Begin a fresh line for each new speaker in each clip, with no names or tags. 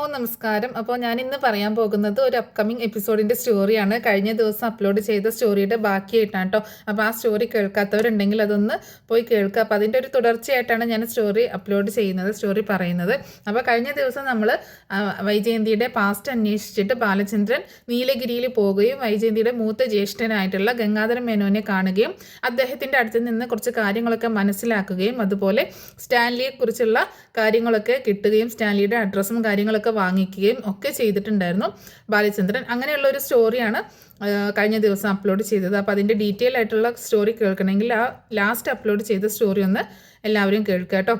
നമസ്കാരം. അപ്പോൾ ഞാൻ ഇന്ന് പറയാൻ പോകുന്നത് ഒരു അപ്കമിങ് എപ്പിസോഡിൻ്റെ സ്റ്റോറിയാണ്. കഴിഞ്ഞ ദിവസം അപ്ലോഡ് ചെയ്ത സ്റ്റോറിയുടെ ബാക്കിയായിട്ടാണ് കേട്ടോ. അപ്പോൾ ആ സ്റ്റോറി കേൾക്കാത്തവരുണ്ടെങ്കിൽ അതൊന്ന് പോയി കേൾക്കുക. അപ്പോൾ അതിൻ്റെ ഒരു തുടർച്ചയായിട്ടാണ് ഞാൻ സ്റ്റോറി അപ്ലോഡ് ചെയ്യുന്നത്, സ്റ്റോറി പറയുന്നത്. അപ്പോൾ കഴിഞ്ഞ ദിവസം നമ്മൾ വൈജയന്തിയുടെ പാസ്റ്റ് അന്വേഷിച്ചിട്ട് ബാലചന്ദ്രൻ നീലഗിരിയിൽ പോവുകയും വൈജയന്തിയുടെ മൂത്ത ജ്യേഷ്ഠനായിട്ടുള്ള ഗംഗാധരൻ മേനോനെ കാണുകയും അദ്ദേഹത്തിൻ്റെ അടുത്ത് നിന്ന് കുറച്ച് കാര്യങ്ങളൊക്കെ മനസ്സിലാക്കുകയും അതുപോലെ സ്റ്റാൻലിയെക്കുറിച്ചുള്ള കാര്യങ്ങളൊക്കെ കിട്ടുകയും സ്റ്റാൻലിയുടെ അഡ്രസ്സും കാര്യങ്ങളൊക്കെ വാങ്ങിക്കുകയും ഒക്കെ ചെയ്തിട്ടുണ്ടായിരുന്നു ബാലചന്ദ്രൻ. അങ്ങനെയുള്ള ഒരു സ്റ്റോറിയാണ് കഴിഞ്ഞ ദിവസം അപ്ലോഡ് ചെയ്തത്. അപ്പോൾ അതിൻ്റെ ഡീറ്റെയിൽ ആയിട്ടുള്ള സ്റ്റോറി കേൾക്കണമെങ്കിൽ ആ ലാസ്റ്റ് അപ്ലോഡ് ചെയ്ത സ്റ്റോറി ഒന്ന് എല്ലാവരും കേൾക്കുക കേട്ടോ.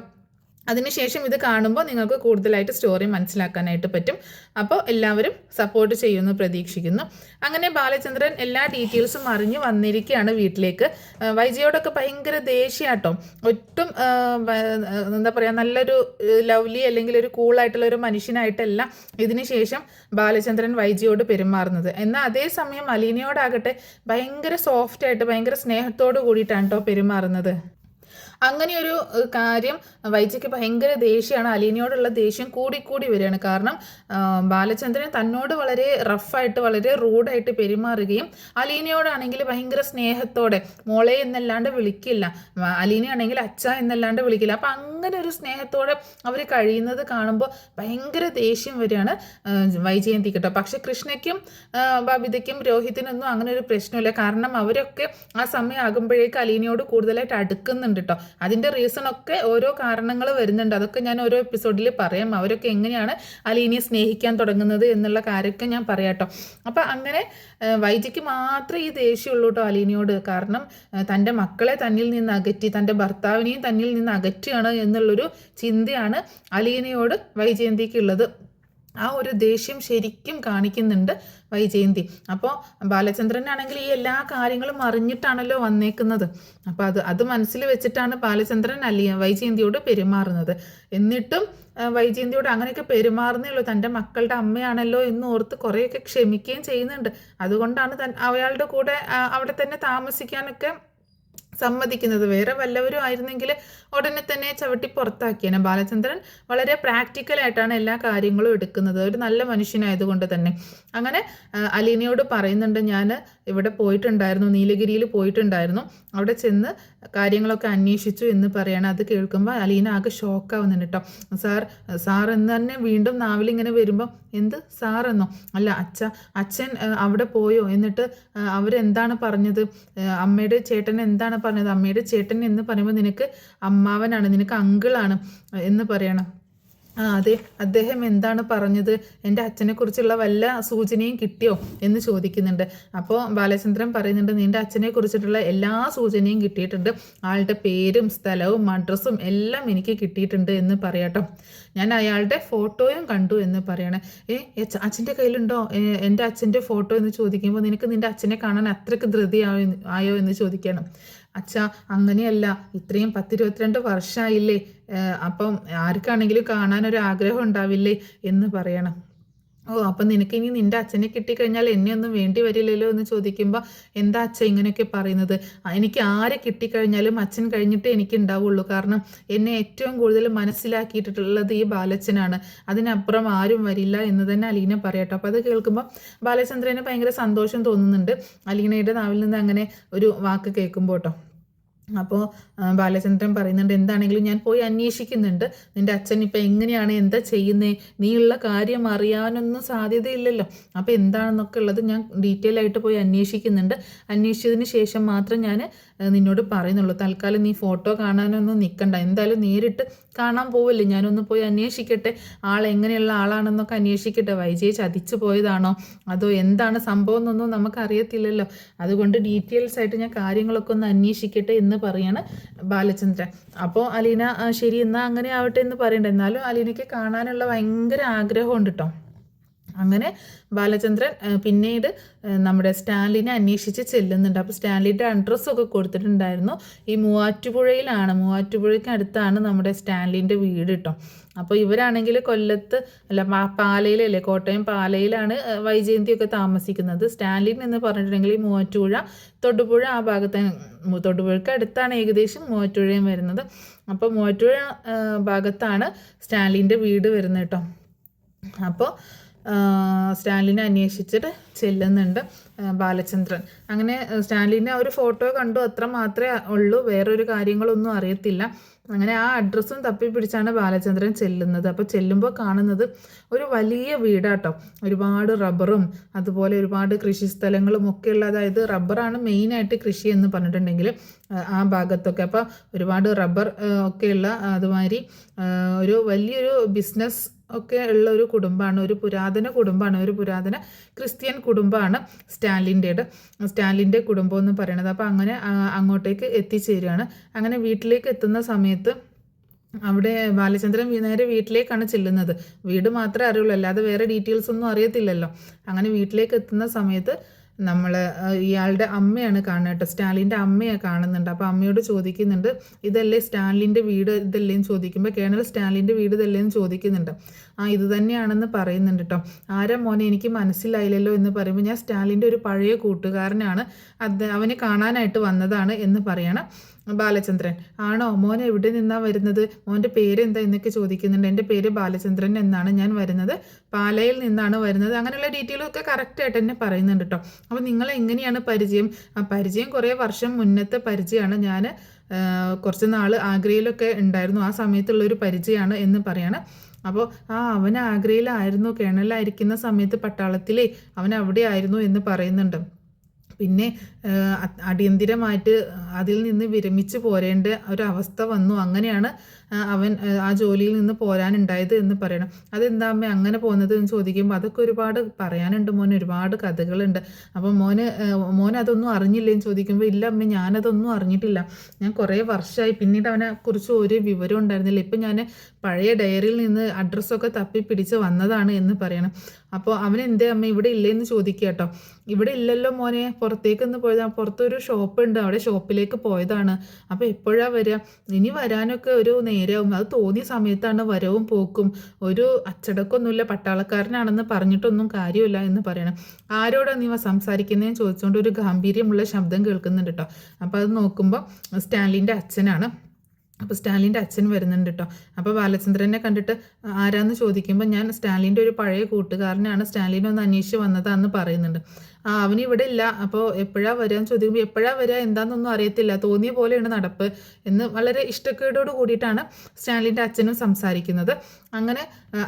അതിനുശേഷം ഇത് കാണുമ്പോൾ നിങ്ങൾക്ക് കൂടുതലായിട്ട് സ്റ്റോറി മനസ്സിലാക്കാനായിട്ട് പറ്റും. അപ്പോൾ എല്ലാവരും സപ്പോർട്ട് ചെയ്യുമെന്ന് പ്രതീക്ഷിക്കുന്നു. അങ്ങനെ ബാലചന്ദ്രൻ എല്ലാ ഡീറ്റെയിൽസും അറിഞ്ഞ് വന്നിരിക്കുകയാണ് വീട്ടിലേക്ക്. വൈജയോടൊക്കെ ഭയങ്കര ദേഷ്യാട്ടോ. ഒട്ടും എന്താ പറയുക, നല്ലൊരു ലവ്ലി അല്ലെങ്കിൽ ഒരു കൂളായിട്ടുള്ള ഒരു മനുഷ്യനായിട്ടല്ല ഇതിന് ശേഷം ബാലചന്ദ്രൻ വൈജയോട് പെരുമാറുന്നത്. എന്നാൽ അതേസമയം അലീനയോടാകട്ടെ ഭയങ്കര സോഫ്റ്റായിട്ട് ഭയങ്കര സ്നേഹത്തോട് കൂടിയിട്ടാണ് കേട്ടോ പെരുമാറുന്നത്. അങ്ങനെയൊരു കാര്യം വൈജയ്ക്ക് ഭയങ്കര ദേഷ്യമാണ്. അലീനയോടുള്ള ദേഷ്യം കൂടിക്കൂടി വരികയാണ്. കാരണം ബാലചന്ദ്രൻ തന്നോട് വളരെ റഫായിട്ട് വളരെ റൂഡായിട്ട് പെരുമാറുകയും അലീനയോടാണെങ്കിൽ ഭയങ്കര സ്നേഹത്തോടെ മോളെ എന്നല്ലാണ്ട് വിളിക്കില്ല, അലീനയാണെങ്കിൽ അച്ഛ എന്നല്ലാണ്ട് വിളിക്കില്ല. അപ്പം അങ്ങനെ ഒരു സ്നേഹത്തോടെ അവർ കഴിയുന്നത് കാണുമ്പോൾ ഭയങ്കര ദേഷ്യം വരികയാണ് വൈജയന്തി കേട്ടോ. പക്ഷെ കൃഷ്ണയ്ക്കും ബബിതയ്ക്കും രോഹിത്തിനൊന്നും അങ്ങനെ ഒരു പ്രശ്നമില്ല. കാരണം അവരൊക്കെ ആ സമയം ആകുമ്പോഴേക്ക് അലീനയോട് കൂടുതലായിട്ട് അടുക്കുന്നുണ്ട് കേട്ടോ. അതിൻ്റെ റീസണൊക്കെ ഓരോ കാരണങ്ങൾ വരുന്നുണ്ട്. അതൊക്കെ ഞാൻ ഓരോ എപ്പിസോഡിൽ പറയാം. അവരൊക്കെ എങ്ങനെയാണ് അലീനയെ സ്നേഹിക്കാൻ തുടങ്ങുന്നത് എന്നുള്ള കാര്യമൊക്കെ ഞാൻ പറയാം കേട്ടോ. അപ്പം അങ്ങനെ വൈജയ്ക്ക് മാത്രമേ ഈ ദേഷ്യമുള്ളൂ കേട്ടോ അലീനയോട്. കാരണം തൻ്റെ മക്കളെ തന്നിൽ നിന്ന് അകറ്റി തൻ്റെ ഭർത്താവിനെയും തന്നിൽ നിന്ന് അകറ്റുകയാണ് എന്നുള്ളൊരു ചിന്തയാണ് അലീനയോട് വൈജയന്തിക്കുള്ളത്. ആ ഒരു ദേഷ്യം ശരിക്കും കാണിക്കുന്നുണ്ട് വൈജയന്തി. അപ്പോൾ ബാലചന്ദ്രനാണെങ്കിൽ ഈ എല്ലാ കാര്യങ്ങളും അറിഞ്ഞിട്ടാണല്ലോ വന്നേക്കുന്നത്. അപ്പോൾ അത് മനസ്സിൽ വെച്ചിട്ടാണ് ബാലചന്ദ്രൻ വൈജയന്തിയോട് പെരുമാറുന്നത്. എന്നിട്ടും വൈജയന്തിയോട് അങ്ങനെയൊക്കെ പെരുമാറുന്നേ ഉള്ളൂ. തൻ്റെ മക്കളുടെ അമ്മയാണല്ലോ എന്ന് ഓർത്ത് കുറേയൊക്കെ ക്ഷമിക്കുകയും ചെയ്യുന്നുണ്ട്. അതുകൊണ്ടാണ് അയാളുടെ കൂടെ അവിടെ തന്നെ താമസിക്കാനൊക്കെ സമ്മതിക്കുന്നത്. വേറെ വല്ലവരും ആയിരുന്നെങ്കിൽ ഉടനെ തന്നെ ചവിട്ടി പുറത്താക്കിയാണ്. ബാലചന്ദ്രൻ വളരെ പ്രാക്ടിക്കലായിട്ടാണ് എല്ലാ കാര്യങ്ങളും എടുക്കുന്നത്, ഒരു നല്ല മനുഷ്യനായതുകൊണ്ട് തന്നെ. അങ്ങനെ അലീനയോട് പറയുന്നുണ്ട്, ഞാൻ ഇവിടെ പോയിട്ടുണ്ടായിരുന്നു, നീലഗിരിയിൽ പോയിട്ടുണ്ടായിരുന്നു, അവിടെ ചെന്ന് കാര്യങ്ങളൊക്കെ അന്വേഷിച്ചു എന്ന് പറയണം. അത് കേൾക്കുമ്പോൾ അലീന ആകെ ഷോക്കാവുന്നുണ്ട് കേട്ടോ. സാർ എന്ന് തന്നെ വീണ്ടും നാവിലിങ്ങനെ വരുമ്പോൾ എന്ത് സാറെന്നോ? അല്ല അച്ഛൻ അവിടെ പോയോ? എന്നിട്ട് അവരെന്താണ് പറഞ്ഞത്? അമ്മയുടെ ചേട്ടൻ എന്താണ് പറഞ്ഞത്? അമ്മയുടെ ചേട്ടൻ എന്ന് പറയുമ്പോൾ നിനക്ക് അമ്മാവനാണ്, നിനക്ക് അങ്കിളാണ് എന്ന് പറയണം. അതെ, അദ്ദേഹം എന്താണ് പറഞ്ഞത്? എൻ്റെ അച്ഛനെക്കുറിച്ചുള്ള വല്ല സൂചനയും കിട്ടിയോ എന്ന് ചോദിക്കുന്നുണ്ട്. അപ്പോൾ ബാലചന്ദ്രൻ പറയുന്നുണ്ട്, നിൻ്റെ അച്ഛനെ കുറിച്ചിട്ടുള്ള എല്ലാ സൂചനയും കിട്ടിയിട്ടുണ്ട്, ആളുടെ പേരും സ്ഥലവും അഡ്രസ്സും എല്ലാം എനിക്ക് കിട്ടിയിട്ടുണ്ട് എന്ന് പറയാട്ടോ. ഞാൻ അയാളുടെ ഫോട്ടോയും കണ്ടു എന്ന് പറയണേ. അച്ഛൻ്റെ കയ്യിലുണ്ടോ എൻ്റെ അച്ഛൻ്റെ ഫോട്ടോ എന്ന് ചോദിക്കുമ്പോൾ നിനക്ക് നിൻ്റെ അച്ഛനെ കാണാൻ അത്രയ്ക്ക് ധൃതി ആയോ എന്ന് ചോദിക്കണം. അച്ഛാ, അങ്ങനെയല്ല, ഇത്രയും 10-22 വർഷമായില്ലേ, അപ്പം ആർക്കാണെങ്കിലും കാണാനൊരു ആഗ്രഹം ഉണ്ടാവില്ലേ എന്ന് പറയണം. അപ്പം നിനക്കിനി നിൻ്റെ അച്ഛനെ കിട്ടിക്കഴിഞ്ഞാൽ എന്നെ ഒന്നും വേണ്ടി വരില്ലല്ലോ എന്ന് ചോദിക്കുമ്പോൾ എന്താ അച്ഛൻ ഇങ്ങനെയൊക്കെ പറയുന്നത്? എനിക്ക് ആരെ കിട്ടിക്കഴിഞ്ഞാലും അച്ഛൻ കഴിഞ്ഞിട്ടേ എനിക്ക് ഉണ്ടാവുള്ളൂ. കാരണം എന്നെ ഏറ്റവും കൂടുതൽ മനസ്സിലാക്കിയിട്ടുള്ളത് ഈ ബാലച്ചനാണ്, അതിനപ്പുറം ആരും വരില്ല എന്ന് തന്നെ അലീന പറയട്ടോ. അപ്പോൾ അത് കേൾക്കുമ്പോൾ ബാലചന്ദ്രന് ഭയങ്കര സന്തോഷം തോന്നുന്നുണ്ട് അലീനയുടെ നാവിൽ നിന്ന് അങ്ങനെ ഒരു വാക്ക് കേൾക്കുമ്പോൾ കേട്ടോ. അപ്പോൾ ബാലചന്ദ്രൻ പറയുന്നുണ്ട്, എന്താണെങ്കിലും ഞാൻ പോയി അന്വേഷിക്കുന്നുണ്ട്, നിൻ്റെ അച്ഛൻ ഇപ്പം എങ്ങനെയാണ്, എന്താ ചെയ്യുന്നേ, നീയുള്ള കാര്യം അറിയാനൊന്നും സാധ്യതയില്ലല്ലോ, അപ്പോൾ എന്താണെന്നൊക്കെ ഉള്ളത് ഞാൻ ഡീറ്റെയിൽ ആയിട്ട് പോയി അന്വേഷിക്കുന്നുണ്ട്. അന്വേഷിച്ചതിന് ശേഷം മാത്രം ഞാൻ നിന്നോട് പറയുന്നുള്ളൂ. തൽക്കാലം നീ ഫോട്ടോ കാണാനൊന്നും നിൽക്കണ്ട, എന്തായാലും നേരിട്ട് കാണാൻ പോവില്ലേ, ഞാനൊന്ന് പോയി അന്വേഷിക്കട്ടെ, എങ്ങനെയുള്ള ആളാണെന്നൊക്കെ അന്വേഷിക്കട്ടെ, വൈജയെ ചതിച്ചു പോയതാണോ അതോ എന്താണ് സംഭവം എന്നൊന്നും നമുക്കറിയത്തില്ലല്ലോ, അതുകൊണ്ട് ഡീറ്റെയിൽസ് ആയിട്ട് ഞാൻ കാര്യങ്ങളൊക്കെ ഒന്ന് അന്വേഷിക്കട്ടെ എന്ന് പറയാണ് ബാലചന്ദ്രൻ. അപ്പോൾ അലീന ശരി എന്നാൽ അങ്ങനെ ആവട്ടെ എന്ന് പറയണ്ട. എന്നാലും അലീനയ്ക്ക് കാണാനുള്ള ഭയങ്കര ആഗ്രഹമുണ്ട് കേട്ടോ. അങ്ങനെ ബാലചന്ദ്രൻ പിന്നീട് നമ്മുടെ സ്റ്റാൻലിനെ അന്വേഷിച്ച് ചെല്ലുന്നുണ്ട്. അപ്പോൾ സ്റ്റാൻലിൻ്റെ അഡ്രസ്സൊക്കെ കൊടുത്തിട്ടുണ്ടായിരുന്നു. ഈ മൂവാറ്റുപുഴയ്ക്ക് അടുത്താണ് നമ്മുടെ സ്റ്റാൻലിൻ്റെ വീട് കേട്ടോ. അപ്പോൾ ഇവരാണെങ്കിൽ കൊല്ലത്ത് അല്ല പാലയിലല്ലേ, കോട്ടയം പാലയിലാണ് വൈജയന്തിയൊക്കെ താമസിക്കുന്നത്. സ്റ്റാൻലിൻ എന്ന് പറഞ്ഞിട്ടുണ്ടെങ്കിൽ മൂവാറ്റുപുഴ തൊടുപുഴ ആ ഭാഗത്ത്, തൊടുപുഴയ്ക്ക് അടുത്താണ് ഏകദേശം മൂവാറ്റുപുഴയും വരുന്നത്. അപ്പോൾ മൂവാറ്റുപുഴ ഭാഗത്താണ് സ്റ്റാൻലിൻ്റെ വീട് വരുന്നത് കേട്ടോ. അപ്പോൾ സ്റ്റാലിനെ അന്വേഷിച്ചിട്ട് ചെല്ലുന്നുണ്ട് ബാലചന്ദ്രൻ. അങ്ങനെ സ്റ്റാലിനെ ഒരു ഫോട്ടോ കണ്ടു, അത്ര മാത്രമേ ഉള്ളൂ, വേറൊരു കാര്യങ്ങളൊന്നും അറിയത്തില്ല. അങ്ങനെ ആ അഡ്രസ്സും തപ്പി പിടിച്ചാണ് ബാലചന്ദ്രൻ ചെല്ലുന്നത്. അപ്പോൾ ചെല്ലുമ്പോൾ കാണുന്നത് ഒരു വലിയ വീടാട്ടോ. ഒരുപാട് റബ്ബറും അതുപോലെ ഒരുപാട് കൃഷി സ്ഥലങ്ങളും ഒക്കെ ഉള്ള, അതായത് റബ്ബറാണ് മെയിനായിട്ട് കൃഷി എന്ന് പറഞ്ഞിട്ടുണ്ടെങ്കിൽ ആ ഭാഗത്തൊക്കെ. അപ്പോൾ ഒരുപാട് റബ്ബർ ഒക്കെയുള്ള അതുമാതിരി ഒരു വലിയൊരു ബിസിനസ് ഒക്കെ ഉള്ള ഒരു കുടുംബമാണ്, ഒരു പുരാതന കുടുംബമാണ്, ഒരു പുരാതന ക്രിസ്ത്യൻ കുടുംബമാണ് സ്റ്റാലിൻ്റെ കുടുംബം എന്ന് പറയുന്നത്. അപ്പോൾ അങ്ങനെ അങ്ങോട്ടേക്ക് എത്തിച്ചേരുകയാണ്. അങ്ങനെ വീട്ടിലേക്ക് എത്തുന്ന സമയത്ത് അവിടെ ബാലചന്ദ്രൻ നേരെ വീട്ടിലേക്കാണ് ചെല്ലുന്നത്. വീട് മാത്രമേ അറിയുള്ളൂ, അല്ലാതെ വേറെ ഡീറ്റെയിൽസ് ഒന്നും അറിയത്തില്ലല്ലോ. അങ്ങനെ വീട്ടിലേക്ക് എത്തുന്ന സമയത്ത് നമ്മൾ ഇയാളുടെ അമ്മയാണ് കാണുന്നത് കേട്ടോ, സ്റ്റാലിൻ്റെ അമ്മയെ കാണുന്നുണ്ട്. അപ്പോൾ അമ്മയോട് ചോദിക്കുന്നുണ്ട്, ഇതല്ലേ സ്റ്റാലിൻ്റെ വീട് ഇതല്ലേന്ന് ചോദിക്കുമ്പോൾ കേണൽ സ്റ്റാലിൻ്റെ വീട് ഇതല്ലേന്ന് ചോദിക്കുന്നുണ്ട്. ഇത് തന്നെയാണെന്ന് പറയുന്നുണ്ട് കേട്ടോ. ആരാ മോനെ, എനിക്ക് മനസ്സിലായില്ലല്ലോ എന്ന് പറയുമ്പോൾ ഞാൻ സ്റ്റാലിൻ്റെ ഒരു പഴയ കൂട്ടുകാരനാണ്, അവനെ കാണാനായിട്ട് വന്നതാണ് എന്ന് പറയണം ബാലചന്ദ്രൻ. ആണോ, മോൻ എവിടെ നിന്നാണ് വരുന്നത്, മോൻ്റെ പേരെന്താ എന്നൊക്കെ ചോദിക്കുന്നുണ്ട്. എൻ്റെ പേര് ബാലചന്ദ്രൻ എന്നാണ്, ഞാൻ വരുന്നത് പാലയിൽ നിന്നാണ് വരുന്നത്. അങ്ങനെയുള്ള ഡീറ്റെയിലൊക്കെ കറക്റ്റായിട്ട് തന്നെ പറയുന്നുണ്ട് കേട്ടോ. അപ്പോൾ നിങ്ങൾ എങ്ങനെയാണ് പരിചയം? പരിചയം കുറേ വർഷം മുന്നത്തെ പരിചയമാണ്. ഞാൻ കുറച്ച് നാൾ ആഗ്രയിലൊക്കെ ഉണ്ടായിരുന്നു, ആ സമയത്തുള്ളൊരു പരിചയമാണ് എന്ന് പറയണം. അപ്പോൾ അവൻ ആഗ്രയിലായിരുന്നു, കേണലായിരിക്കുന്ന സമയത്ത് പട്ടാളത്തിലേ അവൻ അവിടെ ആയിരുന്നു എന്ന് പറയുന്നുണ്ട്. പിന്നെ അടിയന്തിരമായിട്ട് അതിൽ നിന്ന് വിരമിച്ച് പോരേണ്ട ഒരവസ്ഥ വന്നു. അങ്ങനെയാണ് അവൻ ആ ജോലിയിൽ നിന്ന് പോരാനുണ്ടായത് എന്ന് പറയണം. അതെന്താ അമ്മ അങ്ങനെ പോകുന്നത് എന്ന് ചോദിക്കുമ്പോൾ അതൊക്കെ ഒരുപാട് പറയാനുണ്ട് മോന്, ഒരുപാട് കഥകളുണ്ട്. അപ്പം മോൻ അതൊന്നും അറിഞ്ഞില്ലേന്ന് ചോദിക്കുമ്പോൾ ഇല്ല അമ്മ, ഞാനതൊന്നും അറിഞ്ഞിട്ടില്ല, ഞാൻ കുറേ വർഷമായി. പിന്നീട് അവനെ കുറിച്ച് ഒരു വിവരം ഉണ്ടായിരുന്നില്ല. ഇപ്പം ഞാൻ പഴയ ഡയറിയിൽ നിന്ന് അഡ്രസ്സൊക്കെ തപ്പി പിടിച്ച് വന്നതാണ് എന്ന് പറയണം. അപ്പോൾ അവൻ എന്തേ അമ്മ ഇവിടെ ഇല്ലേന്ന് ചോദിക്കുക കേട്ടോ. ഇവിടെ ഇല്ലല്ലോ മോനെ, പുറത്തേക്കൊന്ന് പോയതാണ്, പുറത്തൊരു ഷോപ്പ് ഉണ്ട്, അവിടെ ഷോപ്പിലേക്ക് പോയതാണ്. അപ്പോൾ എപ്പോഴാണ് വരിക? ഇനി വരാനൊക്കെ ഒരു നേരവും, അത് തോന്നിയ സമയത്താണ് വരവും പോക്കും, ഒരു അച്ചടക്കമൊന്നുമില്ല, പട്ടാളക്കാരനാണെന്ന് പറഞ്ഞിട്ടൊന്നും കാര്യമില്ല എന്ന് പറയണം. ആരോടാണ് നീ സംസാരിക്കുന്നതെന്ന് ചോദിച്ചുകൊണ്ട് ഒരു ഗാംഭീര്യമുള്ള ശബ്ദം കേൾക്കുന്നുണ്ട് കേട്ടോ. അപ്പോൾ അത് നോക്കുമ്പോൾ സ്റ്റാലിൻ്റെ അച്ഛനാണ്. അപ്പോൾ സ്റ്റാലിൻ്റെ അച്ഛൻ വരുന്നുണ്ട് കേട്ടോ. അപ്പോൾ ബാലചന്ദ്രനെ കണ്ടിട്ട് ആരാന്ന് ചോദിക്കുമ്പോൾ ഞാൻ സ്റ്റാലിൻ്റെ ഒരു പഴയ കൂട്ടുകാരനാണ്, സ്റ്റാലിനെ ഒന്ന് അന്വേഷിച്ച് വന്നതാന്ന് പറയുന്നുണ്ട്. അവനിവിടെ ഇല്ല, അപ്പോൾ എപ്പോഴാണ് വരികയെന്ന് ചോദിക്കുമ്പോൾ എപ്പോഴാണ് വരിക എന്താണെന്നൊന്നും അറിയത്തില്ല, തോന്നിയ പോലെയാണ് നടപ്പ് എന്ന് വളരെ ഇഷ്ടക്കേടോട് കൂടിയിട്ടാണ് സ്റ്റാലിൻ്റെ അച്ഛനും സംസാരിക്കുന്നത്. അങ്ങനെ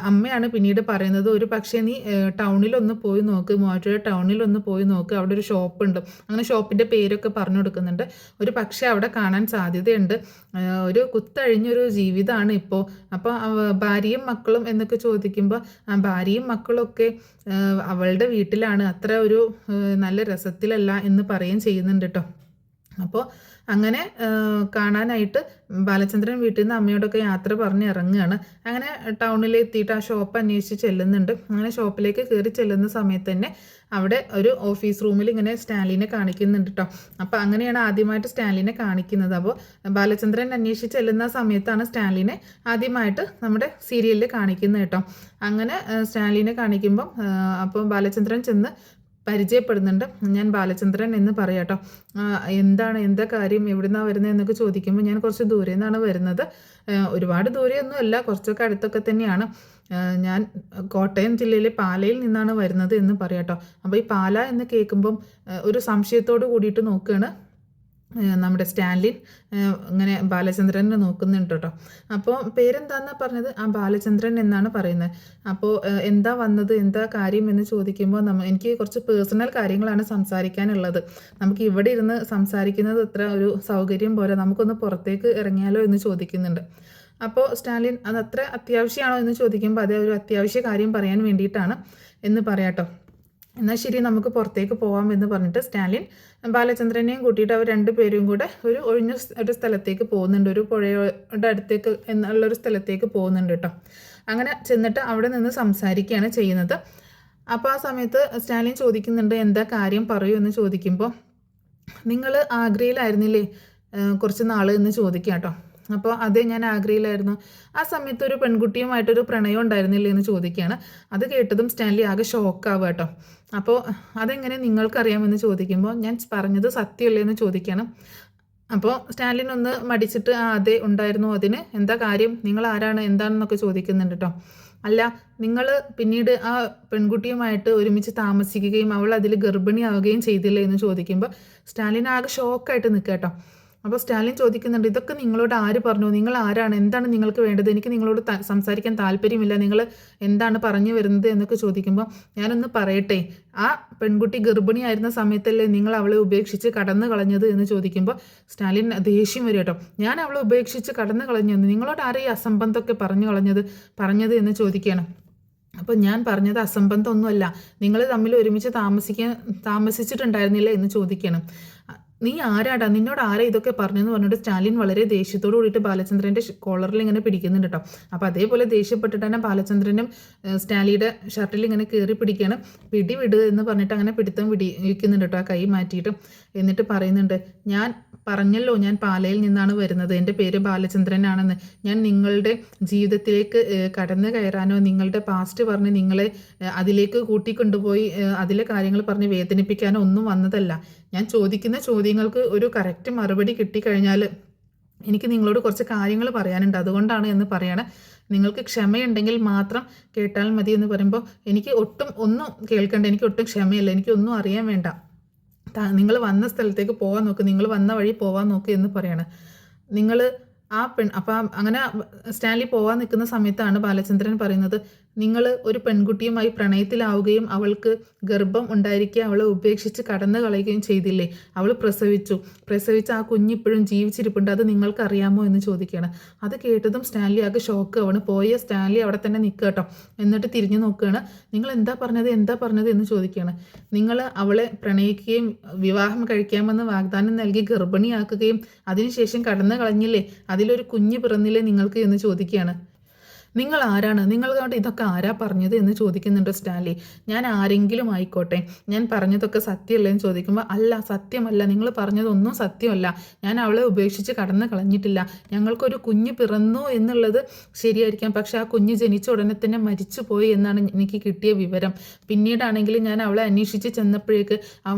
അമ്മയാണ് പിന്നീട് പറയുന്നത്, ഒരു പക്ഷേ നീ ടൗണിലൊന്ന് പോയി നോക്ക്, മൂവാറ്റുപുഴ ടൗണിലൊന്ന് പോയി നോക്ക്, അവിടെ ഒരു ഷോപ്പുണ്ട്. അങ്ങനെ ഷോപ്പിൻ്റെ പേരൊക്കെ പറഞ്ഞു കൊടുക്കുന്നുണ്ട്. ഒരു പക്ഷേ അവിടെ കാണാൻ സാധ്യതയുണ്ട്. ഒരു കുത്തഴിഞ്ഞൊരു ജീവിതമാണ് ഇപ്പോൾ. അപ്പോൾ ഭാര്യയും മക്കളും എന്നൊക്കെ ചോദിക്കുമ്പോൾ ഭാര്യയും മക്കളൊക്കെ അവളുടെ വീട്ടിലാണ്, അത്ര ഒരു നല്ല രസത്തിലല്ല എന്ന് പറയുകയും ചെയ്യുന്നുണ്ട് കേട്ടോ. അപ്പോൾ അങ്ങനെ കാണാനായിട്ട് ബാലചന്ദ്രൻ വീട്ടിൽ നിന്ന് അമ്മയോടൊക്കെ യാത്ര പറഞ്ഞ് ഇറങ്ങുകയാണ്. അങ്ങനെ ടൗണിലെത്തിയിട്ട് ആ ഷോപ്പ് അന്വേഷിച്ച് ചെല്ലുന്നുണ്ട്. അങ്ങനെ ഷോപ്പിലേക്ക് കയറി ചെല്ലുന്ന സമയത്ത് തന്നെ അവിടെ ഒരു ഓഫീസ് റൂമിൽ ഇങ്ങനെ സ്റ്റാലിനെ കാണിക്കുന്നുണ്ട് കേട്ടോ. അപ്പോൾ അങ്ങനെയാണ് ആദ്യമായിട്ട് സ്റ്റാലിനെ കാണിക്കുന്നത്. അപ്പോൾ ബാലചന്ദ്രൻ അന്വേഷിച്ച് ചെല്ലുന്ന സമയത്താണ് സ്റ്റാലിനെ ആദ്യമായിട്ട് നമ്മുടെ സീരിയലിൽ കാണിക്കുന്നത് കേട്ടോ. അങ്ങനെ സ്റ്റാലിനെ കാണിക്കുമ്പം അപ്പോൾ ബാലചന്ദ്രൻ ചെന്ന് പരിചയപ്പെടുന്നുണ്ട്. ഞാൻ ബാലചന്ദ്രൻ എന്ന് പറയാം കേട്ടോ. എന്താ കാര്യം, എവിടുന്നാണ് വരുന്നത് എന്നൊക്കെ ചോദിക്കുമ്പോൾ ഞാൻ കുറച്ച് ദൂരെ നിന്നാണ് വരുന്നത്, ഒരുപാട് ദൂരെയൊന്നും അല്ല, കുറച്ചൊക്കെ അടുത്തൊക്കെ തന്നെയാണ്, ഞാൻ കോട്ടയം ജില്ലയിലെ പാലയിൽ നിന്നാണ് വരുന്നത് എന്ന് പറയാം കേട്ടോ. അപ്പോൾ ഈ പാല എന്ന് കേൾക്കുമ്പം ഒരു സംശയത്തോട് കൂടിയിട്ട് നോക്കുകയാണ് നമ്മുടെ സ്റ്റാലിൻ. ഇങ്ങനെ ബാലചന്ദ്രനെ നോക്കുന്നുണ്ട് കേട്ടോ. അപ്പോൾ പേരെന്താന്നാ പറഞ്ഞത്? ബാലചന്ദ്രൻ എന്നാണ് പറയുന്നത്. അപ്പോൾ എന്താ വന്നത്, എന്താ കാര്യം എന്ന് ചോദിക്കുമ്പോൾ എനിക്ക് കുറച്ച് പേഴ്സണൽ കാര്യങ്ങളാണ് സംസാരിക്കാനുള്ളത്, നമുക്ക് ഇവിടെ ഇരുന്ന് സംസാരിക്കുന്നത് അത്ര ഒരു സൗകര്യം പോലെ, നമുക്കൊന്ന് പുറത്തേക്ക് ഇറങ്ങിയാലോ എന്ന് ചോദിക്കുന്നുണ്ട്. അപ്പോൾ സ്റ്റാലിൻ അത് അത്ര അത്യാവശ്യമാണോ എന്ന് ചോദിക്കുമ്പോൾ അതേ, ഒരു അത്യാവശ്യ കാര്യം പറയാൻ വേണ്ടിയിട്ടാണ് എന്ന് പറയാട്ടോ. എന്നാൽ ശരി, നമുക്ക് പുറത്തേക്ക് പോകാം എന്ന് പറഞ്ഞിട്ട് സ്റ്റാലിൻ ബാലചന്ദ്രനെയും കൂട്ടിയിട്ട് അവർ രണ്ടുപേരും കൂടെ ഒരു ഒഴിഞ്ഞ ഒരു സ്ഥലത്തേക്ക് പോകുന്നുണ്ട്, ഒരു പുഴയുടെ അടുത്തേക്ക് എന്നുള്ളൊരു സ്ഥലത്തേക്ക് പോകുന്നുണ്ട് കേട്ടോ. അങ്ങനെ ചെന്നിട്ട് അവിടെ നിന്ന് സംസാരിക്കുകയാണ് ചെയ്യുന്നത്. അപ്പോൾ ആ സമയത്ത് സ്റ്റാലിൻ ചോദിക്കുന്നുണ്ട്, എന്താ കാര്യം പറയൂ എന്ന് ചോദിക്കുമ്പോൾ, നിങ്ങൾ ആഗ്രയിലായിരുന്നില്ലേ കുറച്ച് നാൾ എന്ന് ചോദിക്കാം കേട്ടോ. അപ്പോൾ അതേ, ഞാൻ ആഗ്രയിലായിരുന്നു, ആ സമയത്ത് ഒരു പെൺകുട്ടിയുമായിട്ടൊരു പ്രണയം ഉണ്ടായിരുന്നില്ലേ എന്ന് ചോദിക്കുകയാണ്. അത് കേട്ടതും സ്റ്റാൻലി ആകെ ഷോക്കാവുക കേട്ടോ. അപ്പോൾ അതെങ്ങനെ നിങ്ങൾക്കറിയാമെന്ന് ചോദിക്കുമ്പോൾ ഞാൻ പറഞ്ഞത് സത്യമല്ലേ എന്ന് ചോദിക്കണം. അപ്പോൾ സ്റ്റാലിൻ ഒന്ന് മടിച്ചിട്ട് അതെ ഉണ്ടായിരുന്നു, അതിന് എന്താ കാര്യം, നിങ്ങൾ ആരാണ് എന്താണെന്നൊക്കെ ചോദിക്കുന്നുണ്ട് കേട്ടോ. അല്ല, നിങ്ങൾ പിന്നീട് ആ പെൺകുട്ടിയുമായിട്ട് ഒരുമിച്ച് താമസിക്കുകയും അവൾ അതിൽ ഗർഭിണിയാവുകയും ചെയ്തില്ലേ എന്ന് ചോദിക്കുമ്പോൾ സ്റ്റാലിൻ ആകെ ഷോക്കായിട്ട് നിൽക്കുക കേട്ടോ. അപ്പോൾ സ്റ്റാലിൻ ചോദിക്കുന്നുണ്ട്, ഇതൊക്കെ നിങ്ങളോട് ആര് പറഞ്ഞു? നിങ്ങൾ ആരാണ്? എന്താണ് നിങ്ങൾക്ക് വേണ്ടത്? എനിക്ക് നിങ്ങളോട് സംസാരിക്കാൻ താല്പര്യമില്ല. നിങ്ങൾ എന്താണ് പറഞ്ഞു വരുന്നത് എന്നൊക്കെ ചോദിക്കുമ്പോൾ ഞാനൊന്ന് പറയട്ടെ, ആ പെൺകുട്ടി ഗർഭിണിയായിരുന്ന സമയത്തല്ലേ നിങ്ങൾ അവളെ ഉപേക്ഷിച്ച് കടന്നു കളഞ്ഞത് എന്ന് ചോദിക്കുമ്പോൾ സ്റ്റാലിൻ ദേഷ്യം വരും കേട്ടോ. ഞാൻ അവളെ ഉപേക്ഷിച്ച് കടന്നു കളഞ്ഞെന്ന് നിങ്ങളോട് ആരെയും ഈ അസംബന്ധമൊക്കെ പറഞ്ഞത് എന്ന് ചോദിക്കുകയാണ്. അപ്പോൾ ഞാൻ പറഞ്ഞത് അസംബന്ധമൊന്നുമല്ല, നിങ്ങൾ തമ്മിൽ ഒരുമിച്ച് താമസിച്ചിട്ടുണ്ടായിരുന്നില്ല എന്ന് ചോദിക്കണം. നീ ആരാടാ? നിന്നോട് ആരാ ഇതൊക്കെ പറഞ്ഞെന്ന് പറഞ്ഞിട്ട് സ്റ്റാലിൻ വളരെ ദേഷ്യത്തോട് കൂടിയിട്ട് ബാലചന്ദ്രൻ്റെ കോളറിൽ ഇങ്ങനെ പിടിക്കുന്നുണ്ട് കേട്ടോ. അപ്പോൾ അതേപോലെ ദേഷ്യപ്പെട്ടിട്ട് തന്നെ ബാലചന്ദ്രനും സ്റ്റാലിയുടെ ഷർട്ടിൽ ഇങ്ങനെ കയറി പിടിക്കുകയാണ്. പിടി വിടുക എന്ന് പറഞ്ഞിട്ട് അങ്ങനെ പിടുത്തം വിളിക്കുന്നുണ്ട് കേട്ടോ, ആ കൈ മാറ്റിയിട്ട്. എന്നിട്ട് പറയുന്നുണ്ട്, ഞാൻ പറഞ്ഞല്ലോ ഞാൻ പാലയിൽ നിന്നാണ് വരുന്നത്, എൻ്റെ പേര് ബാലചന്ദ്രനാണെന്ന്. ഞാൻ നിങ്ങളുടെ ജീവിതത്തിലേക്ക് കടന്നു കയറാനോ നിങ്ങളുടെ പാസ്റ്റ് പറഞ്ഞ് നിങ്ങളെ അതിലേക്ക് കൂട്ടിക്കൊണ്ടുപോയി അതിലെ കാര്യങ്ങൾ പറഞ്ഞ് വേദനിപ്പിക്കാനോ ഒന്നും വന്നതല്ല. ഞാൻ ചോദിക്കുന്ന ചോദ്യങ്ങൾക്ക് ഒരു കറക്റ്റ് മറുപടി കിട്ടിക്കഴിഞ്ഞാൽ എനിക്ക് നിങ്ങളോട് കുറച്ച് കാര്യങ്ങൾ പറയാനുണ്ട്, അതുകൊണ്ടാണ് എന്ന് പറയണം. നിങ്ങൾക്ക് ക്ഷമയുണ്ടെങ്കിൽ മാത്രം കേട്ടാൽ മതി എന്ന് പറയുമ്പോൾ എനിക്ക് ഒന്നും കേൾക്കണ്ട, എനിക്ക് ഒട്ടും ക്ഷമയില്ല, എനിക്കൊന്നും അറിയാൻ വേണ്ട. നിങ്ങൾ വന്ന സ്ഥലത്തേക്ക് പോകാൻ നോക്ക്, നിങ്ങൾ വന്ന വഴി പോകാൻ നോക്ക് എന്ന് പറയാണ്. നിങ്ങൾ അപ്പം അങ്ങനെ സ്റ്റാൻലി പോകാൻ നിൽക്കുന്ന സമയത്താണ് ബാലചന്ദ്രൻ പറയുന്നത്, നിങ്ങൾ ഒരു പെൺകുട്ടിയുമായി പ്രണയത്തിലാവുകയും അവൾക്ക് ഗർഭം ഉണ്ടായിരിക്കുക അവളെ ഉപേക്ഷിച്ച് കടന്നു കളയുകയും ചെയ്തില്ലേ? അവൾ പ്രസവിച്ച ആ കുഞ്ഞിപ്പോഴും ജീവിച്ചിരിപ്പുണ്ട്, അത് നിങ്ങൾക്ക് അറിയാമോ എന്ന് ചോദിക്കുകയാണ്. അത് കേട്ടതും സ്റ്റാൻലി ആകെ ഷോക്ക് ആവാണ്. പോയ സ്റ്റാൻലി അവിടെ തന്നെ നിൽക്കുക കേട്ടോ. എന്നിട്ട് തിരിഞ്ഞു നോക്കുകയാണ്. നിങ്ങൾ എന്താ പറഞ്ഞത് എന്ന് ചോദിക്കുകയാണ്. നിങ്ങൾ അവളെ പ്രണയിക്കുകയും വിവാഹം കഴിക്കാമെന്ന് വാഗ്ദാനം നൽകി ഗർഭിണിയാക്കുകയും അതിനുശേഷം കടന്നു കളഞ്ഞില്ലേ? അതിലൊരു കുഞ്ഞ് പിറന്നില്ലേ നിങ്ങൾക്ക് എന്ന് ചോദിക്കുകയാണ്. നിങ്ങൾ ആരാണ്? നിങ്ങളോട് ഇതൊക്കെ ആരാ പറഞ്ഞത് എന്ന് ചോദിക്കുന്നുണ്ട് സ്റ്റാൻലി. ഞാൻ ആരെങ്കിലും ആയിക്കോട്ടെ, ഞാൻ പറഞ്ഞതൊക്കെ സത്യമല്ലേ എന്ന് ചോദിക്കുമ്പോൾ അല്ല, സത്യമല്ല, നിങ്ങൾ പറഞ്ഞതൊന്നും സത്യമല്ല, ഞാൻ അവളെ ഉപേക്ഷിച്ച് കടന്നു കളഞ്ഞിട്ടില്ല. ഞങ്ങൾക്കൊരു കുഞ്ഞ് പിറന്നു എന്നുള്ളത് ശരിയായിരിക്കാം, പക്ഷെ ആ കുഞ്ഞ് ജനിച്ച ഉടനെ തന്നെ മരിച്ചു പോയി എന്നാണ് എനിക്ക് കിട്ടിയ വിവരം. പിന്നീടാണെങ്കിൽ ഞാൻ അവളെ അന്വേഷിച്ച് ചെന്നപ്പോഴേക്ക്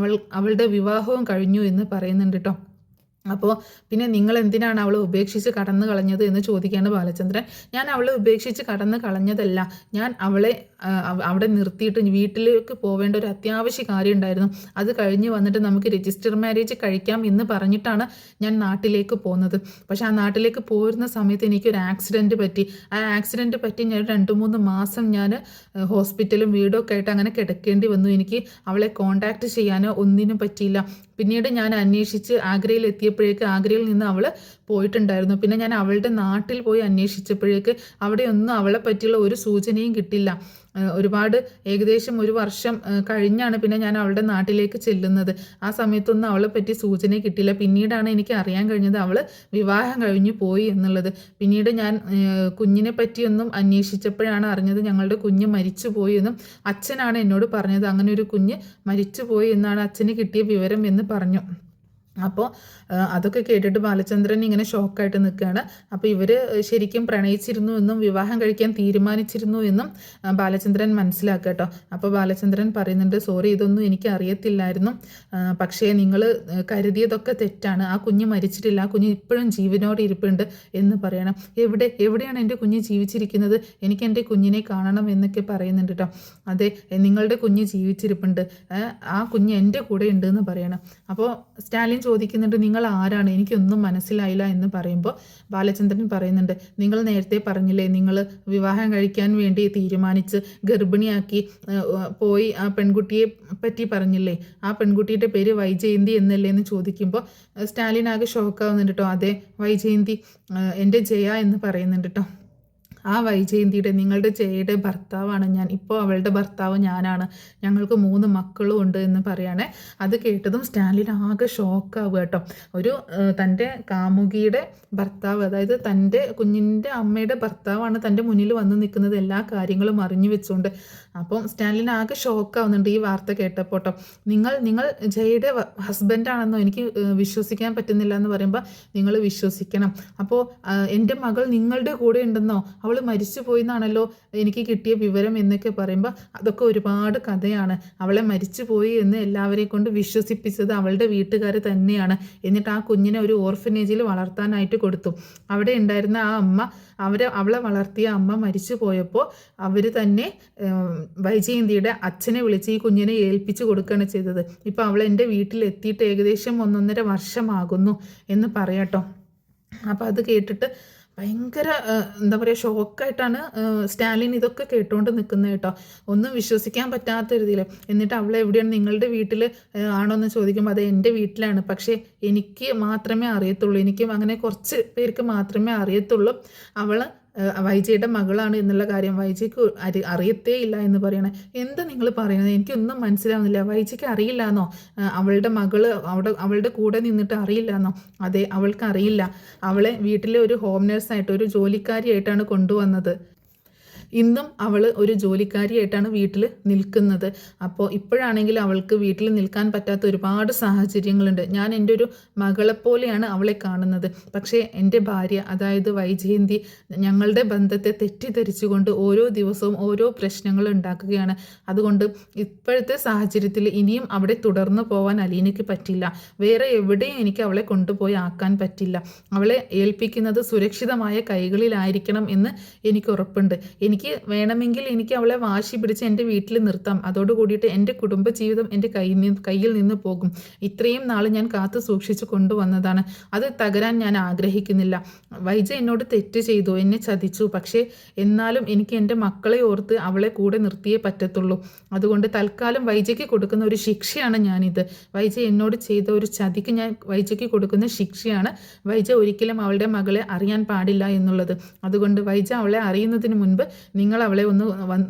അവളുടെ വിവാഹവും കഴിഞ്ഞു എന്ന് പറയുന്നുണ്ട് കേട്ടോ. അപ്പോൾ പിന്നെ നിങ്ങൾ എന്തിനാണ് അവളെ ഉപേക്ഷിച്ച് കടന്നു കളഞ്ഞത് എന്ന് ചോദിക്കുകയാണ് ബാലചന്ദ്രൻ. ഞാൻ അവളെ ഉപേക്ഷിച്ച് കടന്നു കളഞ്ഞതല്ല, ഞാൻ അവളെ അവിടെ നിർത്തിയിട്ട് വീട്ടിലേക്ക് പോവേണ്ട ഒരു അത്യാവശ്യ കാര്യം ഉണ്ടായിരുന്നു, അത് കഴിഞ്ഞ് വന്നിട്ട് നമുക്ക് രജിസ്റ്റർ മാരേജ് കഴിക്കാം എന്ന് പറഞ്ഞിട്ടാണ് ഞാൻ നാട്ടിലേക്ക് പോകുന്നത്. പക്ഷേ ആ നാട്ടിലേക്ക് പോരുന്ന സമയത്ത് എനിക്കൊരു ആക്സിഡൻറ്റ് പറ്റി. ആ ആക്സിഡൻറ്റ് പറ്റി ഞാൻ 2-3 മാസം ഞാൻ ഹോസ്പിറ്റലും വീടൊക്കെ ആയിട്ട് അങ്ങനെ കിടക്കേണ്ടി വന്നു. എനിക്ക് അവളെ കോണ്ടാക്ട് ചെയ്യാനോ ഒന്നിനും പറ്റിയില്ല. പിന്നീട് ഞാൻ അന്വേഷിച്ച് ആഗ്രയിൽ എത്തിയപ്പോഴേക്ക് ആഗ്രയിൽ നിന്ന് അവൾ പോയിട്ടുണ്ടായിരുന്നു. പിന്നെ ഞാൻ അവളുടെ നാട്ടിൽ പോയി അന്വേഷിച്ചപ്പോഴേക്ക് അവിടെയൊന്നും അവളെ പറ്റിയുള്ള ഒരു സൂചനയും കിട്ടില്ല. ഏകദേശം 1 വർഷം കഴിഞ്ഞാണ് പിന്നെ ഞാൻ അവളുടെ നാട്ടിലേക്ക് ചെല്ലുന്നത്. ആ സമയത്തൊന്നും അവളെ പറ്റി സൂചന കിട്ടില്ല. പിന്നീടാണ് എനിക്ക് അറിയാൻ കഴിഞ്ഞത് അവൾ വിവാഹം കഴിഞ്ഞു പോയി എന്നുള്ളത്. പിന്നീട് ഞാൻ കുഞ്ഞിനെ പറ്റിയൊന്നും അന്വേഷിച്ചപ്പോഴാണ് അറിഞ്ഞത് ഞങ്ങളുടെ കുഞ്ഞ് മരിച്ചു പോയി എന്നും. അച്ഛനാണ് എന്നോട് പറഞ്ഞത് അങ്ങനെ ഒരു കുഞ്ഞ് മരിച്ചു പോയി എന്നാണ് അച്ഛന് കിട്ടിയ വിവരം എന്ന് പറഞ്ഞു. അപ്പോൾ അതൊക്കെ കേട്ടിട്ട് ബാലചന്ദ്രൻ ഇങ്ങനെ ഷോക്കായിട്ട് നിൽക്കുകയാണ്. അപ്പോൾ ഇവർ ശരിക്കും പ്രണയിച്ചിരുന്നു എന്നും വിവാഹം കഴിക്കാൻ തീരുമാനിച്ചിരുന്നു എന്നും ബാലചന്ദ്രൻ മനസ്സിലാക്കുക കേട്ടോ. അപ്പോൾ ബാലചന്ദ്രൻ പറയുന്നുണ്ട്, സോറി, ഇതൊന്നും എനിക്ക് അറിയത്തില്ലായിരുന്നു, പക്ഷേ നിങ്ങൾ കരുതിയതൊക്കെ തെറ്റാണ്. ആ കുഞ്ഞ് മരിച്ചിട്ടില്ല, ആ കുഞ്ഞ് ഇപ്പോഴും ജീവനോടെ ഇരിപ്പുണ്ട് എന്ന് പറയണം. എവിടെയാണ് എൻ്റെ കുഞ്ഞ് ജീവിച്ചിരിക്കുന്നത്? എനിക്ക് എൻ്റെ കുഞ്ഞിനെ കാണണം എന്നൊക്കെ പറയുന്നുണ്ട് കേട്ടോ. അതെ, നിങ്ങളുടെ കുഞ്ഞ് ജീവിച്ചിരിപ്പുണ്ട്, ആ കുഞ്ഞ് എൻ്റെ കൂടെ ഉണ്ട് എന്ന് പറയണം. അപ്പോൾ സ്റ്റാലിൻ ചോദിക്കുന്നുണ്ട്, നിങ്ങൾ ആരാണ്? എനിക്കൊന്നും മനസ്സിലായില്ല എന്ന് പറയുമ്പോൾ ബാലചന്ദ്രൻ പറയുന്നുണ്ട്, നിങ്ങൾ നേരത്തെ പറഞ്ഞില്ലേ നിങ്ങൾ വിവാഹം കഴിക്കാൻ വേണ്ടി തീരുമാനിച്ച് ഗർഭിണിയാക്കി പോയി ആ പെൺകുട്ടിയെ പറ്റി പറഞ്ഞില്ലേ, ആ പെൺകുട്ടിയുടെ പേര് വൈജയന്തി എന്നല്ലേ എന്ന് ചോദിക്കുമ്പോൾ സ്റ്റാലിൻ ആകെ ഷോക്കാവുന്നുണ്ട് കേട്ടോ. അതെ, വൈജയന്തി, എൻ്റെ ജയ എന്ന് പറയുന്നുണ്ട് കേട്ടോ. ആ നിങ്ങളുടെ ജയയുടെ ഭർത്താവാണ് ഞാൻ, ഇപ്പോൾ അവളുടെ ഭർത്താവ് ഞാനാണ്, ഞങ്ങൾക്ക് 3 മക്കളും ഉണ്ട് എന്ന് പറയുകയാണെ. അത് കേട്ടതും സ്റ്റാലിൻ ആകെ ഷോക്കാവുക കേട്ടോ. തൻ്റെ കാമുകിയുടെ ഭർത്താവ്, അതായത് തൻ്റെ കുഞ്ഞിൻ്റെ അമ്മയുടെ ഭർത്താവാണ് തൻ്റെ മുന്നിൽ വന്ന് നിൽക്കുന്നത്, എല്ലാ കാര്യങ്ങളും അറിഞ്ഞു വെച്ചുകൊണ്ട്. അപ്പം സ്റ്റാലിൻ ആകെ ഷോക്കാവുന്നുണ്ട് ഈ വാർത്ത കേട്ടപ്പോൾ കേട്ടോ. നിങ്ങൾ ജയയുടെ ഹസ്ബൻഡാണെന്നോ? എനിക്ക് വിശ്വസിക്കാൻ പറ്റുന്നില്ല എന്ന് പറയുമ്പോൾ നിങ്ങൾ വിശ്വസിക്കണം. അപ്പോൾ എൻ്റെ മകൾ നിങ്ങളുടെ കൂടെ ഉണ്ടെന്നോ? അവൾ അവൾ മരിച്ചു പോയി എന്നാണല്ലോ എനിക്ക് കിട്ടിയ വിവരം എന്നൊക്കെ പറയുമ്പോൾ അതൊക്കെ ഒരുപാട് കഥയാണ്. അവളെ മരിച്ചു പോയി എന്ന് എല്ലാവരെയും കൊണ്ട് വിശ്വസിപ്പിച്ചത് അവളുടെ വീട്ടുകാർ തന്നെയാണ്. എന്നിട്ട് ആ കുഞ്ഞിനെ ഒരു ഓർഫനേജിൽ വളർത്താനായിട്ട് കൊടുത്തു. അവിടെ ഉണ്ടായിരുന്ന ആ അമ്മ അവളെ വളർത്തിയ അമ്മ മരിച്ചു പോയപ്പോൾ അവർ തന്നെ വൈജയന്തിയുടെ അച്ഛനെ വിളിച്ച് ഈ കുഞ്ഞിനെ ഏൽപ്പിച്ചു കൊടുക്കുകയാണ് ചെയ്തത്. ഇപ്പോൾ അവൾ എൻ്റെ വീട്ടിലെത്തിയിട്ട് ഏകദേശം 1.5 വർഷമാകുന്നു എന്ന് പറയാട്ടോ. അപ്പോൾ അത് കേട്ടിട്ട് ഭയങ്കര എന്താ പറയുക ഷോക്കായിട്ടാണ് സ്റ്റാലിൻ ഇതൊക്കെ കേട്ടുകൊണ്ട് നിൽക്കുന്നത് കേട്ടോ. ഒന്നും വിശ്വസിക്കാൻ പറ്റാത്ത രീതിയിൽ. എന്നിട്ട് അവൾ എവിടെയാണ്, നിങ്ങളുടെ വീട്ടിൽ ആണോ എന്ന് ചോദിക്കുമ്പോൾ അത് എൻ്റെ വീട്ടിലാണ്, പക്ഷേ എനിക്ക് മാത്രമേ അറിയത്തുള്ളൂ, എനിക്കും അങ്ങനെ കുറച്ച് പേർക്ക് മാത്രമേ അറിയത്തുള്ളൂ അവൾ വൈജയുടെ മകളാണ് എന്നുള്ള കാര്യം വൈജയ്ക്ക് അറിയത്തേ ഇല്ല എന്ന് പറയണേ. എന്താ നിങ്ങൾ പറയുന്നത്? എനിക്കൊന്നും മനസ്സിലാവുന്നില്ല. വൈജയ്ക്ക് അറിയില്ല എന്നോ? അവളുടെ മകള് അവളുടെ കൂടെ നിന്നിട്ട് അറിയില്ല എന്നോ? അതെ, അവൾക്ക് അറിയില്ല. അവളെ വീട്ടിലെ ഒരു ഹോം നേഴ്സായിട്ട്, ഒരു ജോലിക്കാരിയായിട്ടാണ് കൊണ്ടുവന്നത്. ഇന്നും അവൾ ഒരു ജോലിക്കാരിയായിട്ടാണ് വീട്ടിൽ നിൽക്കുന്നത്. അപ്പോൾ ഇപ്പോഴാണെങ്കിൽ അവൾക്ക് വീട്ടിൽ നിൽക്കാൻ പറ്റാത്ത ഒരുപാട് സാഹചര്യങ്ങളുണ്ട്. ഞാൻ എൻ്റെ ഒരു മകളെപ്പോലെയാണ് അവളെ കാണുന്നത്. പക്ഷേ എൻ്റെ ഭാര്യ, അതായത് വൈജയന്തി, ഞങ്ങളുടെ ബന്ധത്തെ തെറ്റിദ്ധരിച്ചുകൊണ്ട് ഓരോ ദിവസവും ഓരോ പ്രശ്നങ്ങൾ ഉണ്ടാക്കുകയാണ്. അതുകൊണ്ട് ഇപ്പോഴത്തെ സാഹചര്യത്തിൽ ഇനിയും അവിടെ തുടർന്നു പോകാൻ അലീനയ്ക്ക് പറ്റില്ല. വേറെ എവിടെയും എനിക്ക് അവളെ കൊണ്ടുപോയി ആക്കാൻ പറ്റില്ല. അവളെ ഏൽപ്പിക്കുന്നത് സുരക്ഷിതമായ കൈകളിലായിരിക്കണം എന്ന് എനിക്ക് ഉറപ്പുണ്ട്. എനിക്ക് വേണമെങ്കിൽ എനിക്ക് അവളെ വാശി പിടിച്ച് എൻ്റെ വീട്ടിൽ നിർത്താം. അതോടുകൂടിയിട്ട് എൻ്റെ കുടുംബജീവിതം എൻ്റെ കയ്യിൽ നിന്ന് പോകും. ഇത്രയും നാൾ ഞാൻ കാത്തു സൂക്ഷിച്ചു കൊണ്ടുവന്നതാണ്. അത് തകരാൻ ഞാൻ ആഗ്രഹിക്കുന്നില്ല. വൈജ എന്നോട് തെറ്റ് ചെയ്തു, എന്നെ ചതിച്ചു. പക്ഷേ എന്നാലും എനിക്ക് എൻ്റെ മക്കളെ ഓർത്ത് അവളെ കൂടെ നിർത്തിയേ പറ്റത്തുള്ളൂ. അതുകൊണ്ട് തൽക്കാലം വൈജയ്ക്ക് കൊടുക്കുന്ന ഒരു ശിക്ഷയാണ് ഞാനിത്. വൈജ എന്നോട് ചെയ്ത ഒരു ചതിക്ക് ഞാൻ വൈജയ്ക്ക് കൊടുക്കുന്ന ശിക്ഷയാണ്. വൈജ ഒരിക്കലും അവളുടെ മകളെ അറിയാൻ പാടില്ല എന്നുള്ളത്. അതുകൊണ്ട് വൈജ അവളെ അറിയുന്നതിന് മുൻപ് നിങ്ങൾ അവളെ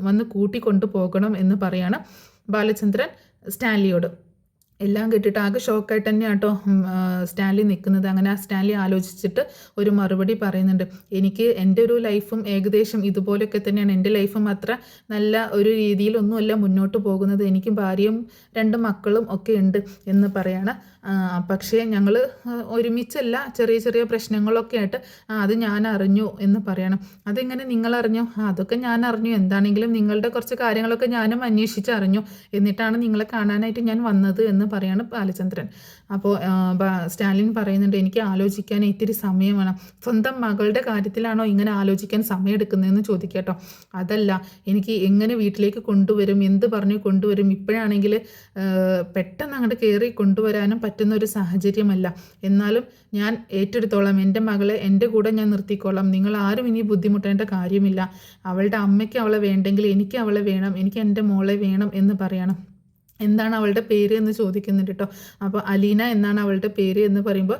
വന്ന് കൂട്ടിക്കൊണ്ടു പോകണം എന്ന് പറയാണ് ബാലചന്ദ്രൻ സ്റ്റാൻലിയോട്. എല്ലാം കേട്ടിട്ട് ആകെ ഷോക്കായിട്ട് തന്നെയാണ് കേട്ടോ സ്റ്റാൻലി നിൽക്കുന്നത്. അങ്ങനെ ആ സ്റ്റാൻലി ആലോചിച്ചിട്ട് ഒരു മറുപടി പറയുന്നുണ്ട്. എനിക്ക് എൻ്റെ ഒരു ലൈഫും ഏകദേശം ഇതുപോലെയൊക്കെ തന്നെയാണ്. എൻ്റെ ലൈഫും അത്ര നല്ല ഒരു രീതിയിലൊന്നുമല്ല മുന്നോട്ട് പോകുന്നത്. എനിക്ക് ഭാര്യയും 2 മക്കളും ഒക്കെ ഉണ്ട് എന്ന് പറയാണ്. പക്ഷേ ഞങ്ങൾ ഒരുമിച്ചല്ല, ചെറിയ ചെറിയ പ്രശ്നങ്ങളൊക്കെ ആയിട്ട് അത് ഞാൻ അറിഞ്ഞു എന്ന് പറയണം. അതെങ്ങനെ നിങ്ങൾ അറിഞ്ഞു? അതൊക്കെ ഞാൻ അറിഞ്ഞു. എന്താണെങ്കിലും നിങ്ങളുടെ കുറച്ച് കാര്യങ്ങളൊക്കെ ഞാനും അന്വേഷിച്ചറിഞ്ഞു. എന്നിട്ടാണ് നിങ്ങളെ കാണാനായിട്ട് ഞാൻ വന്നത് എന്ന് പറയാണ് ബാലചന്ദ്രൻ. അപ്പോൾ സ്റ്റാലിൻ പറയുന്നുണ്ട്, എനിക്ക് ആലോചിക്കാൻ ഇത്തിരി സമയം വേണം. സ്വന്തം മകളുടെ കാര്യത്തിലാണോ ഇങ്ങനെ ആലോചിക്കാൻ സമയമെടുക്കുന്നതെന്ന് ചോദിക്കട്ടോ. അതല്ല, എനിക്ക് എങ്ങനെ വീട്ടിലേക്ക് കൊണ്ടുവരും, എന്ത് പറഞ്ഞു കൊണ്ടുവരും, ഇപ്പോഴാണെങ്കിൽ പെട്ടെന്ന് അങ്ങോട്ട് കയറി കൊണ്ടുവരാനും പറ്റുന്ന ഒരു സാഹചര്യമല്ല. എന്നാലും ഞാൻ ഏറ്റെടുത്തോളാം. എൻ്റെ മകളെ എൻ്റെ കൂടെ ഞാൻ നിർത്തിക്കോളാം. നിങ്ങൾ ആരും ഇനി ബുദ്ധിമുട്ടേണ്ട കാര്യമില്ല. അവളുടെ അമ്മയ്ക്ക് അവളെ വേണ്ടെങ്കിൽ എനിക്ക് അവളെ വേണം, എനിക്ക് എൻ്റെ മോളെ വേണം എന്ന് പറയണം. എന്താണ് അവളുടെ പേര് എന്ന് ചോദിക്കുന്നുണ്ട് കേട്ടോ. അപ്പോൾ അലീന എന്നാണ് അവളുടെ പേര് എന്ന് പറയുമ്പോൾ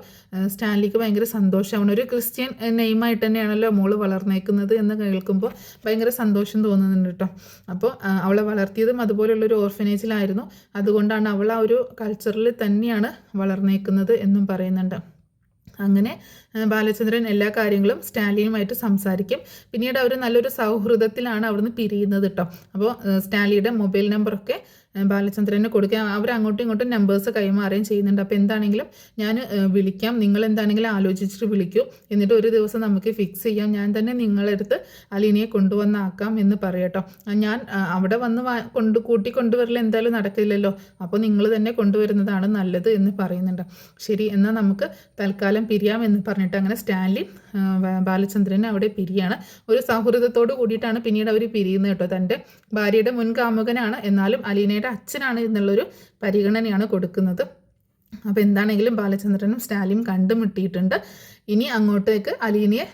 സ്റ്റാൻലിക്ക് ഭയങ്കര സന്തോഷമാണ്. ഒരു ക്രിസ്ത്യൻ നെയിമായിട്ട് തന്നെയാണല്ലോ മോള് വളർന്നേക്കുന്നത് എന്ന് കേൾക്കുമ്പോൾ ഭയങ്കര സന്തോഷം തോന്നുന്നുണ്ട് കേട്ടോ. അപ്പോൾ അവളെ വളർത്തിയതും അതുപോലെയുള്ളൊരു ഓർഫനേജിലായിരുന്നു. അതുകൊണ്ടാണ് അവൾ ആ ഒരു കൾച്ചറിൽ തന്നെയാണ് വളർന്നേക്കുന്നത് എന്നും പറയുന്നുണ്ട്. അങ്ങനെ ബാലചന്ദ്രൻ എല്ലാ കാര്യങ്ങളും സ്റ്റാൻലിയുമായിട്ട് സംസാരിക്കും. പിന്നീട് അവർ നല്ലൊരു സൗഹൃദത്തിലാണ് അവിടുന്ന് പിരിയുന്നത് കേട്ടോ. അപ്പോൾ സ്റ്റാൻലിയുടെ മൊബൈൽ നമ്പറൊക്കെ ബാലചന്ദ്രന് കൊടുക്കുക. അവർ അങ്ങോട്ടും ഇങ്ങോട്ടും നമ്പേഴ്സ് കൈമാറുകയും ചെയ്യുന്നുണ്ട്. അപ്പോൾ എന്താണെങ്കിലും ഞാൻ വിളിക്കാം, നിങ്ങൾ എന്താണെങ്കിലും ആലോചിച്ചിട്ട് വിളിക്കൂ, എന്നിട്ട് ഒരു ദിവസം നമുക്ക് ഫിക്സ് ചെയ്യാം. ഞാൻ തന്നെ നിങ്ങളെടുത്ത് അലീനയെ കൊണ്ടുവന്നാക്കാം എന്ന് പറയട്ടോ. ഞാൻ അവിടെ വന്ന് കൂട്ടിക്കൊണ്ടുവരൽ എന്തായാലും നടക്കില്ലല്ലോ, അപ്പോൾ നിങ്ങൾ തന്നെ കൊണ്ടുവരുന്നതാണ് നല്ലത് എന്ന് പറയുന്നുണ്ട്. ശരി, എന്നാൽ നമുക്ക് തൽക്കാലം പിരിയാം എന്ന് പറഞ്ഞിട്ട് അങ്ങനെ സ്റ്റാൻലി ബാലചന്ദ്രനെ അവിടെ പിരിയാണ്. ഒരു സൗഹൃദത്തോട് കൂടിയിട്ടാണ് പിന്നീട് അവർ പിരിയുന്നത് കേട്ടോ. തൻ്റെ ഭാര്യയുടെ മുൻ കാമുകനാണ്, എന്നാലും അലീനയുടെ അച്ഛനാണ് എന്നുള്ളൊരു പരിഗണനയാണ് കൊടുക്കുന്നത്. അപ്പോൾ എന്താണെങ്കിലും ബാലചന്ദ്രനും സ്റ്റാലിയും കണ്ടുമുട്ടിയിട്ടുണ്ട്. ഇനി അങ്ങോട്ടേക്ക് അലീനയെ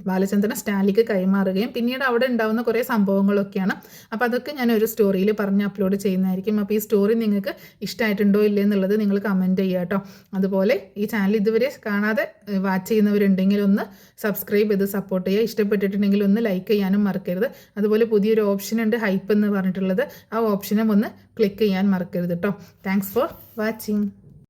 ബാലചന്ദ്രൻ സ്റ്റാലിക്ക് കൈമാറുകയും പിന്നീട് അവിടെ ഉണ്ടാകുന്ന കുറേ സംഭവങ്ങളൊക്കെയാണ്. അപ്പോൾ അതൊക്കെ ഞാൻ ഒരു സ്റ്റോറിയിൽ പറഞ്ഞ് അപ്ലോഡ് ചെയ്യുന്നതായിരിക്കും. അപ്പോൾ ഈ സ്റ്റോറി നിങ്ങൾക്ക് ഇഷ്ടമായിട്ടുണ്ടോ ഇല്ലേ എന്നുള്ളത് നിങ്ങൾ കമൻറ്റ് ചെയ്യുക കേട്ടോ. അതുപോലെ ഈ ചാനൽ ഇതുവരെ കാണാതെ വാച്ച് ചെയ്യുന്നവരുണ്ടെങ്കിൽ ഒന്ന് സബ്സ്ക്രൈബ് ചെയ്ത് സപ്പോർട്ട് ചെയ്യുക. ഇഷ്ടപ്പെട്ടിട്ടുണ്ടെങ്കിൽ ഒന്ന് ലൈക്ക് ചെയ്യാനും മറക്കരുത്. അതുപോലെ പുതിയൊരു ഓപ്ഷൻ ഉണ്ട്, ഹൈപ്പ് എന്ന് പറഞ്ഞിട്ടുള്ളത്. ആ ഓപ്ഷനും ഒന്ന് ക്ലിക്ക് ചെയ്യാൻ മറക്കരുത് കേട്ടോ. Thanks for watching.